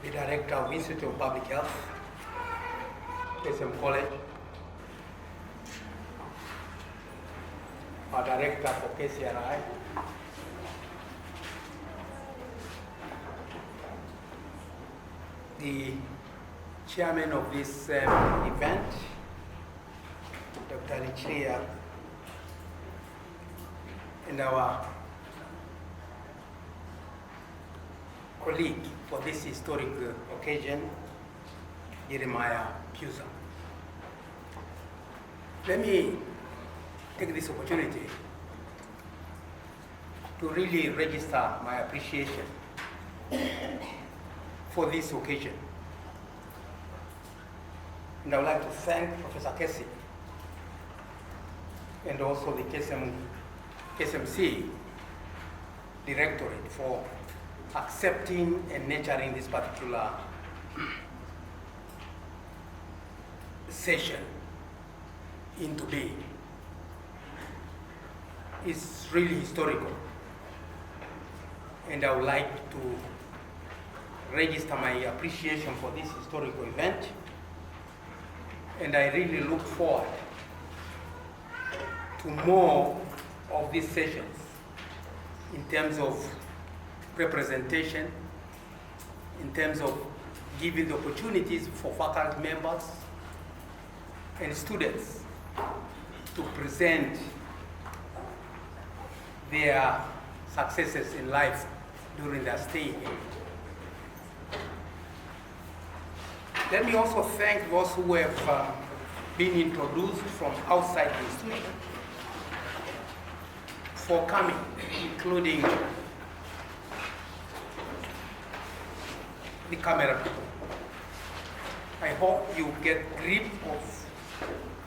the Director of Institute of Public Health, KCMC College, our Director for KCRI, the Chairman of this event, Dr. Lichia, and our colleague for this historic occasion, Jeremia J.Pyuza. Let me take this opportunity to really register my appreciation for this occasion. And I would like to thank Professor Casey and also the KCMC Directorate for accepting and nurturing this particular session into being. It's really historical, and I would like to register my appreciation for this historical event, and I really look forward to more of these sessions in terms of representation, in terms of giving the opportunities for faculty members and students to present their successes in life during their stay here. Let me also thank those who have been introduced from outside the institution for coming, including the camera people. I hope you get grip of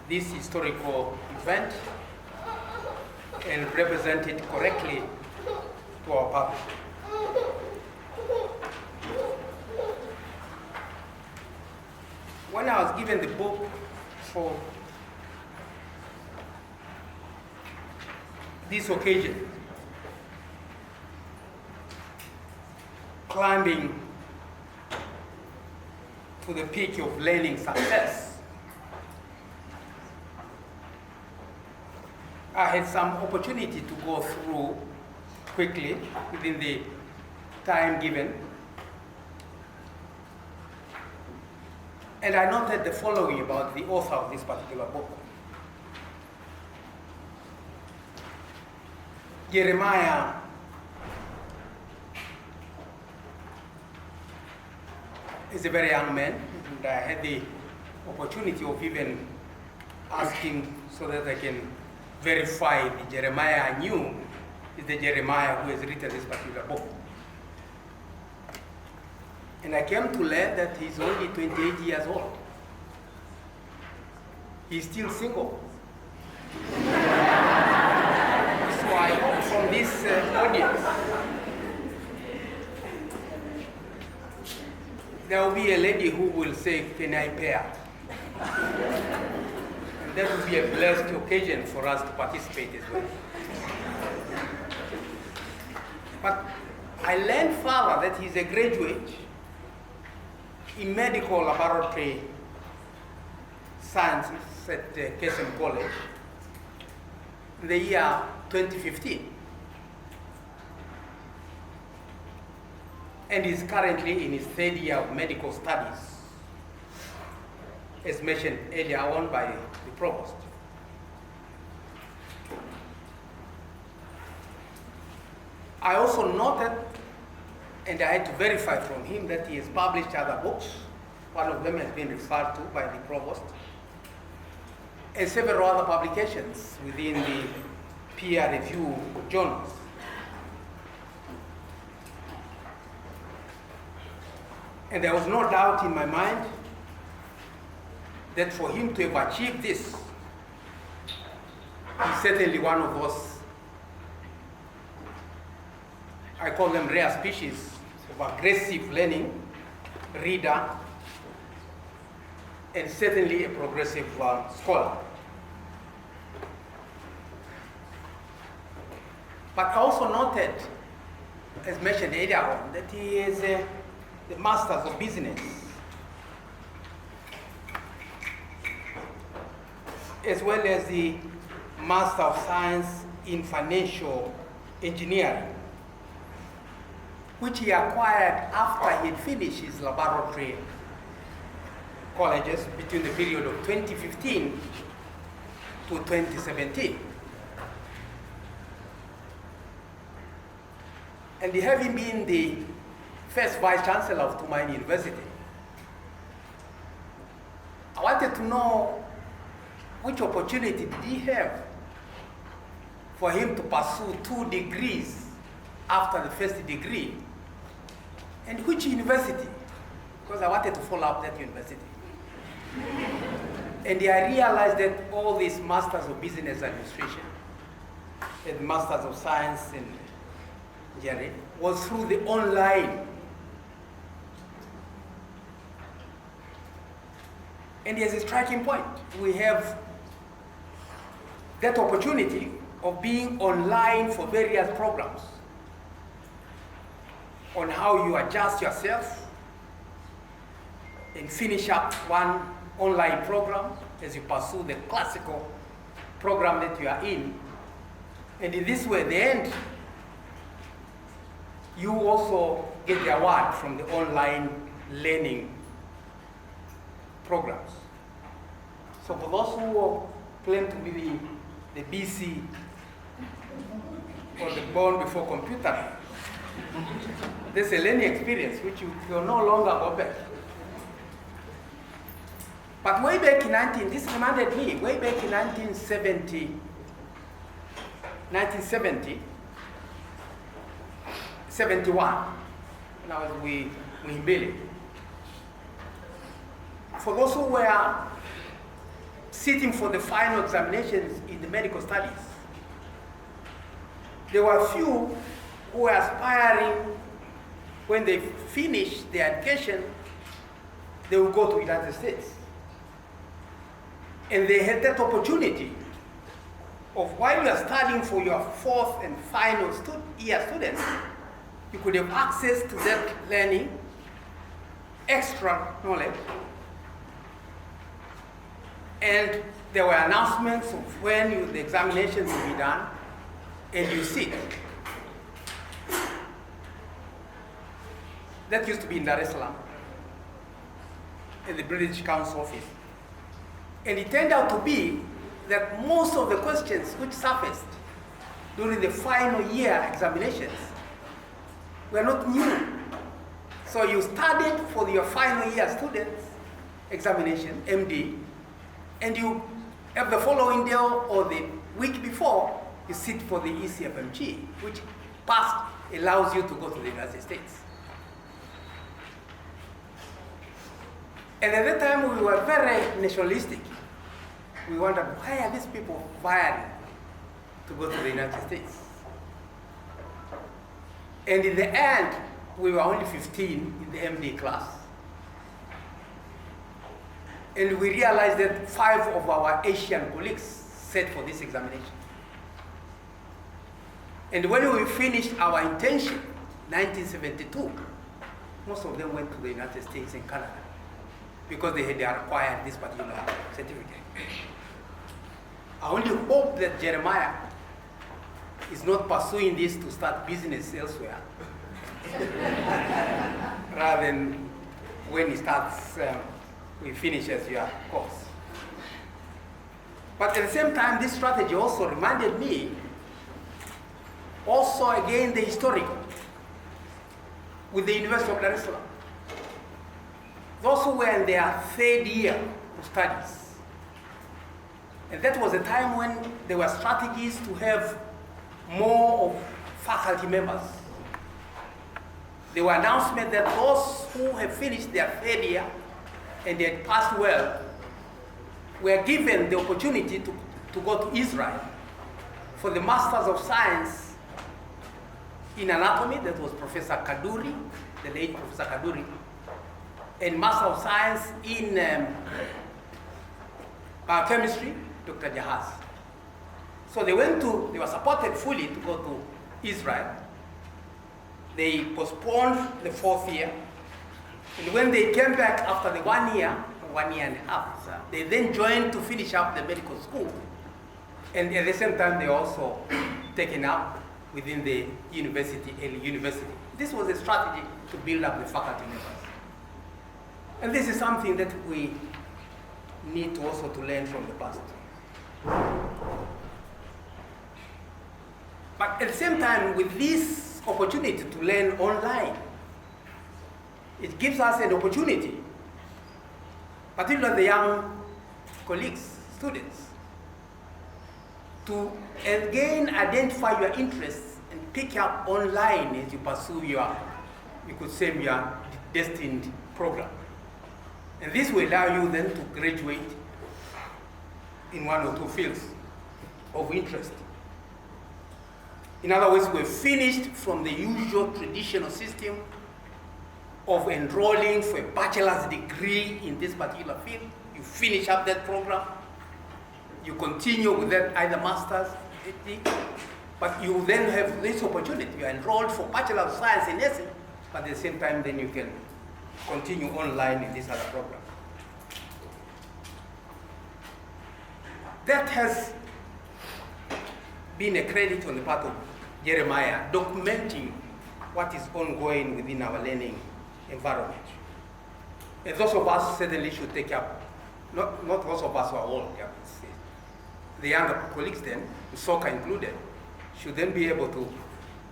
this historical event and represent it correctly to our public. When I was given the book for this occasion, climbing to the peak of learning success, I had some opportunity to go through quickly within the time given. And I noted the following about the author of this particular book. Jeremia is a very young man, and I had the opportunity of even asking so that I can verify the Jeremiah I knew is the Jeremiah who has written this particular book. And I came to learn that he's only 28 years old. He's still single. So I hope from this audience, there will be a lady who will say, "Can I pair?" And that will be a blessed occasion for us to participate as well. But I learned further that he's a graduate in medical laboratory sciences at KCMC College in the year 2015. And is currently in his third year of medical studies, as mentioned earlier on by the Provost. I also noted, and I had to verify from him, that he has published other books. One of them has been referred to by the Provost, and several other publications within the peer review journals. And there was no doubt in my mind that for him to have achieved this, he's certainly one of those, I call them rare species of aggressive learning, reader, and certainly a progressive scholar. But I also noted, as mentioned earlier on, that he is the Masters of Business, as well as the Master of Science in Financial Engineering, which he acquired after he had finished his laboratory colleges between the period of 2015 to 2017. And having been the first Vice Chancellor of Tumaini University, I wanted to know which opportunity did he have for him to pursue 2 degrees after the first degree, and which university, because I wanted to follow up that university. And I realized that all these Masters of Business Administration and Masters of Science in engineering was through the online. And as a striking point, we have that opportunity of being online for various programs, on how you adjust yourself and finish up one online program as you pursue the classical program that you are in. And in this way, at the end, you also get the award from the online learning programs. So for those who claim to be the BC or the born before computer, there's a learning experience which you will no longer go back. But way back in this reminded me, way back in 1970, 71, when I was with Billy. For those who were sitting for the final examinations in the medical studies, there were few who were aspiring, when they finish their education, they would go to the United States. And they had that opportunity of, while you are studying for your 4th and final year students, you could have access to that learning, extra knowledge. And there were announcements of when the examinations will be done, and you sit. That used to be in Dar es Salaam, in the British Council office. And it turned out to be that most of the questions which surfaced during the final year examinations were not new. So you studied for your final year students examination, MD, and you have the following day or the week before, you sit for the ECFMG, which passed allows you to go to the United States. And at that time, we were very nationalistic. We wondered, why are these people vying to go to the United States? And in the end, we were only 15 in the MD class. And we realized that 5 of our Asian colleagues sat for this examination. And when we finished our internship, 1972, most of them went to the United States and Canada because they had acquired this particular certificate. I only hope that Jeremiah is not pursuing this to start business elsewhere, rather than when he starts, he finishes your course. But at the same time, this strategy also reminded me, also again the historical, with the University of Dar es Salaam. Those who were in their 3rd year of studies. And that was a time when there were strategies to have more of faculty members. There were announcements that those who have finished their 3rd year and they had passed well were given the opportunity to go to Israel for the Masters of Science in Anatomy. That was Professor Kaduri, the late Professor Kaduri, and Master of Science in Biochemistry, Dr. Jahaz. So they were supported fully to go to Israel. They postponed the 4th year And when they came back after the 1 year, 1 year and a half, they then joined to finish up the medical school. And at the same time, they also taken up within the university, early university. This was a strategy to build up the faculty members. And this is something that we need to also to learn from the past. But at the same time, with this opportunity to learn online, it gives us an opportunity, particularly the young colleagues, students, to again identify your interests and pick up online as you pursue your, you could say, your destined program. And this will allow you then to graduate in 1 or 2 fields of interest. In other words, we're finished from the usual traditional system of enrolling for a bachelor's degree in this particular field. You finish up that program, you continue with that either master's, PhD, but you then have this opportunity. You are enrolled for Bachelor of Science in nursing, but at the same time then you can continue online in this other program. That has been a credit on the part of Jeremiah, documenting what is ongoing within our learning environment. And those of us certainly should take up, not those of us who are old, the younger colleagues then, soccer included, should then be able to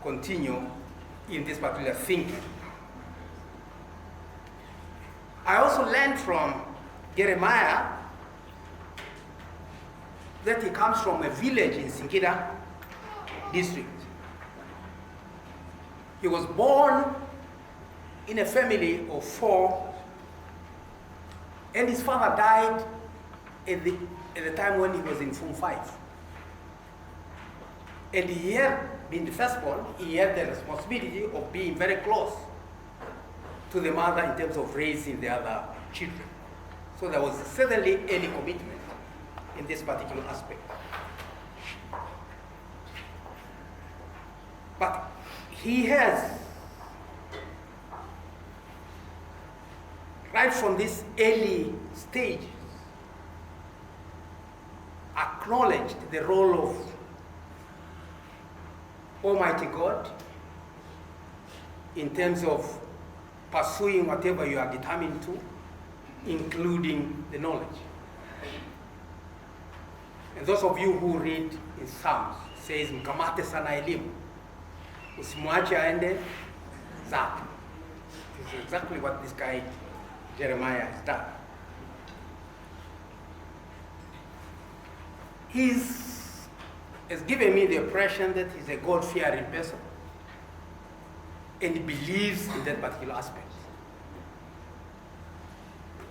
continue in this particular thinking. I also learned from Jeremiah that he comes from a village in Singida district. He was born in a family of 4, and his father died at the time when he was in Form 5. And he had been the firstborn, he had the responsibility of being very close to the mother in terms of raising the other children. So there was certainly any commitment in this particular aspect. But he has, right from this early stage, acknowledged the role of Almighty God in terms of pursuing whatever you are determined to, including the knowledge. And those of you who read in Psalms, it says, "Mkamate sana elimu, usimwache aende zake." This is exactly what this guy Jeremiah has done. He has given me the impression that he's a God-fearing person, and he believes in that particular aspect.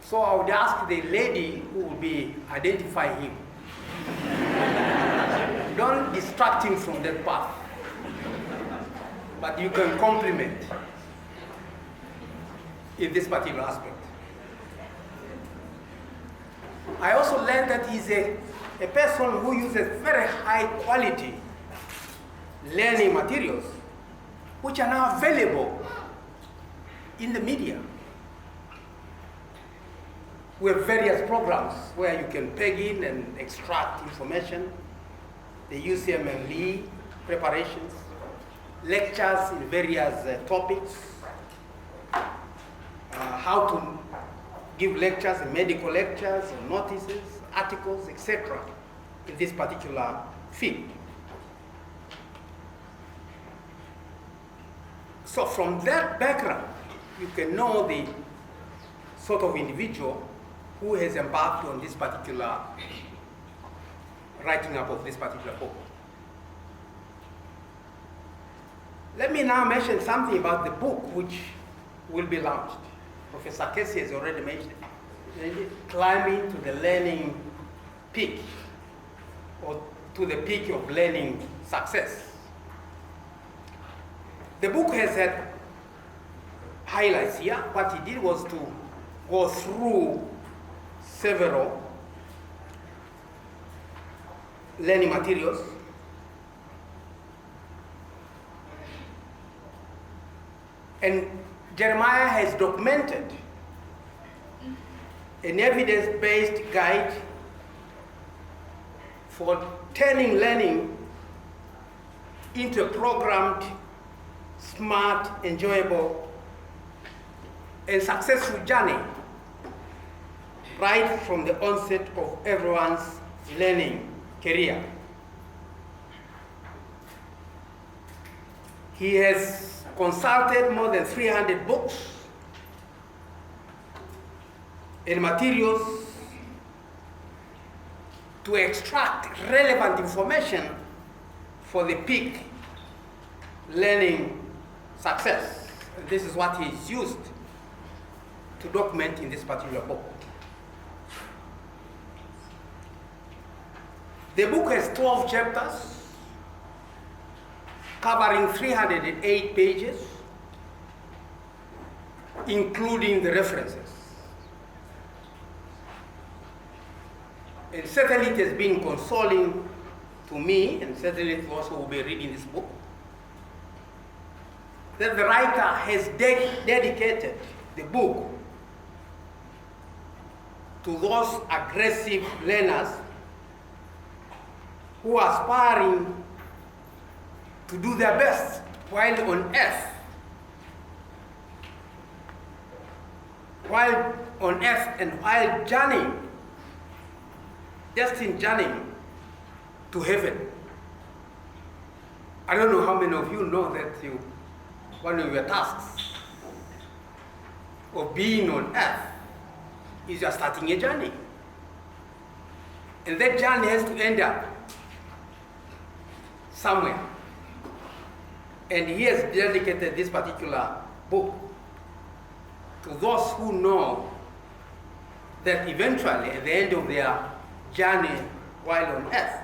So I would ask the lady who will be identifying him, don't distract him from that path, but you can compliment in this particular aspect. I also learned that he's a person who uses very high quality learning materials, which are now available in the media. We have various programs where you can peg in and extract information, the UCMME preparations, lectures in various topics, how to give lectures, medical lectures, notices, articles, etc. in this particular field. So from that background, you can know the sort of individual who has embarked on this particular writing up of this particular book. Let me now mention something about the book which will be launched. Professor Casey has already mentioned it. Climbing to the learning peak, or to the peak of learning success. The book has had highlights here. What he did was to go through several learning materials and Jeremiah has documented an evidence-based guide for turning learning into a programmed, smart, enjoyable, and successful journey right from the onset of everyone's learning career. He has consulted more than 300 books and materials to extract relevant information for the peak learning success. And this is what he's used to document in this particular book. The book has 12 chapters covering 308 pages, including the references. And certainly it has been consoling to me, and certainly to those who will be reading this book, that the writer has dedicated the book to those aggressive learners who are aspiring to do their best while on earth. While on earth and while journeying, just in journeying to heaven. I don't know how many of you know that one of your tasks of being on earth is you're starting a journey. And that journey has to end up somewhere. And he has dedicated this particular book to those who know that eventually, at the end of their journey while on earth,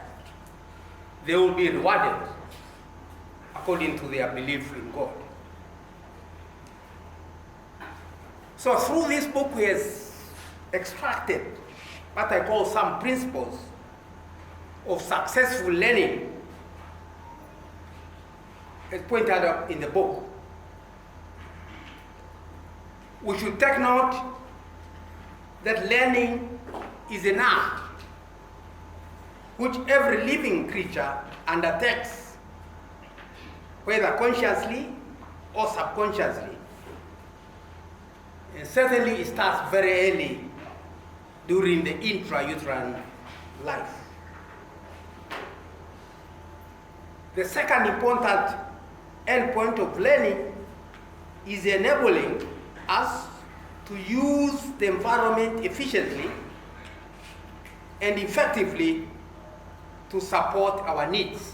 they will be rewarded according to their belief in God. So through this book, he has extracted what I call some principles of successful learning, as pointed out in the book. We should take note that learning is an art which every living creature undertakes, whether consciously or subconsciously. And certainly it starts very early during the intrauterine life. The second important endpoint of learning is enabling us to use the environment efficiently and effectively to support our needs.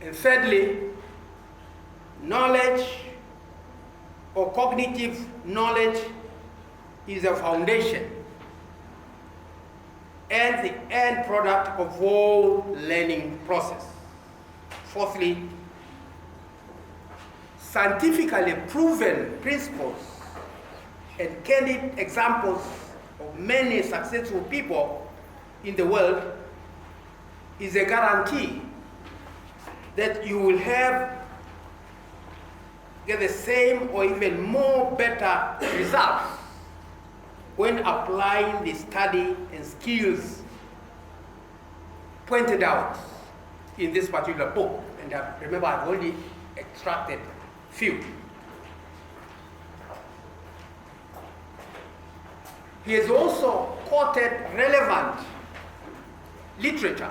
And thirdly, knowledge or cognitive knowledge is a foundation and the end product of all learning process. Fourthly, scientifically proven principles and candid examples of many successful people in the world is a guarantee that you will get the same or even more better results when applying the study and skills pointed out in this particular book. And remember, I've only extracted few. He has also quoted relevant literature